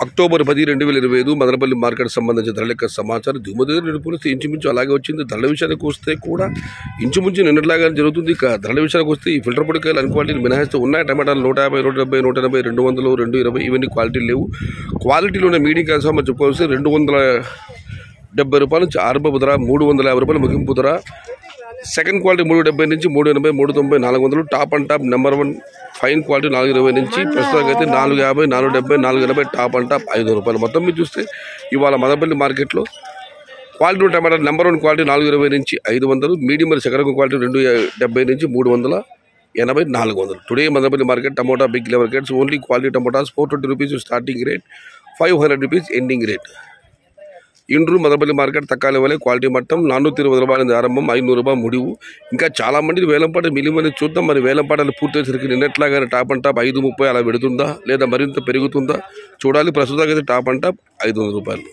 October 10, 2025 Madanapalle market సంబంధించిన ధరల యొక్క సమాచారం దిగుమతి రేటు పోలిస్తే ఇంచుమించు అలాగే వచ్చింది. ధరల విషయానికి వస్తే కూడా ఇంచుమించు నిన్నట్లాగానే జరుగుతుంది. ఇక ధరల విషయానికి వస్తే ఈ ఫిల్టర్ పొడికాయలు అన్ని క్వాలిటీలు మినహాయిస్తూ ఉన్నాయి. టమాటాలు 150, 170, 180, 200, 220 ఇవన్నీ క్వాలిటీలు లేవు. క్వాలిటీలోనే మీడియం కాల్సి మనం చెప్పుకోవాల్సి 270 రూపాయల నుంచి ఆరంభపు ధర, 350 రూపాయలు ముగింపు ధర. సెకండ్ క్వాలిటీ 370 నుంచి 380, 390, 400. Top and top number 1 fine quality 420 నుంచి ప్రస్తుతానికి అయితే 450, 470, 480 టాప్ అండ్ టాప్ 500 రూపాయలు. మొత్తం మీరు చూస్తే ఇవాళ మదనపల్లి మార్కెట్లో క్వాలిటీ టమాటా నెంబర్ 1 క్వాలిటీ 420 నుంచి 500, మీడియం మరి సెకండ్ క్వాలిటీ 270 నుంచి 380, 400. Today Madanapalle market tomato big level rates only quality tomatoes 420 rupees starting rate, 500 rupees ending rate. ఇండ్రు మదనపల్లి మార్కెట్ తక్కువ వలె క్వాలిటీ మట్టం 420 రూపాయల ఆరంభం, 500 రూపాయలు ముడివు. ఇంకా చాలా మంది వేలంపాట మిలిమని చూద్దాం. మరి వేలంపాటలు పూర్తయ్యేసరికి నిన్నట్లాగానే టాప్ అండ్ టాప్ 530 అలా పెడుతుందా లేదా మరింత పెరుగుతుందా చూడాలి. ప్రస్తుతానికి అయితే టాప్ అండ్ టాప్ 500 రూపాయలు.